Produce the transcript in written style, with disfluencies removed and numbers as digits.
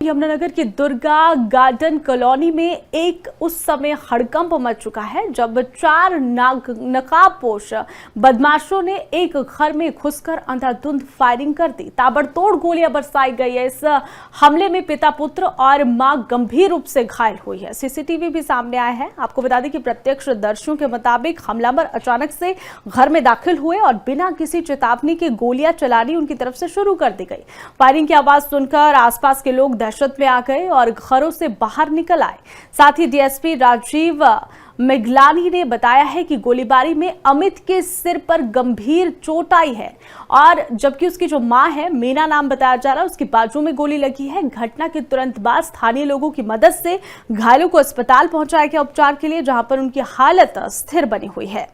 यमुनानगर की Durga garden colony में एक उस समय हड़कंप मच चुका है जब 4 नकाबपोश बदमाशों ने एक घर में घुसकर अंधाधुंध फायरिंग कर दी। ताबड़तोड़ गोलियां बरसाई गई है। इस हमले में पिता पुत्र और मां गंभीर रूप से घायल हुई है। सीसीटीवी भी सामने आया है। आपको बता दें कि प्रत्यक्षदर्शियों के मुताबिक हमलावर अचानक से घर में दाखिल हुए और बिना किसी चेतावनी के गोलियां चलानी उनकी तरफ से शुरू कर दी गई। फायरिंग की आवाज सुनकर आसपास के लोग दहशत में आ गए और घरों से बाहर निकल आए। साथ ही डीएसपी राजीव मिगलानी ने बताया है कि गोलीबारी में अमित के सिर पर गंभीर चोट आई है और जबकि उसकी जो मां है, मीना नाम बताया जा रहा है, उसकी बाजू में गोली लगी है। घटना के तुरंत बाद स्थानीय लोगों की मदद से घायलों को अस्पताल पहुंचाया गया उपचार के लिए, जहां पर उनकी हालत स्थिर बनी हुई है।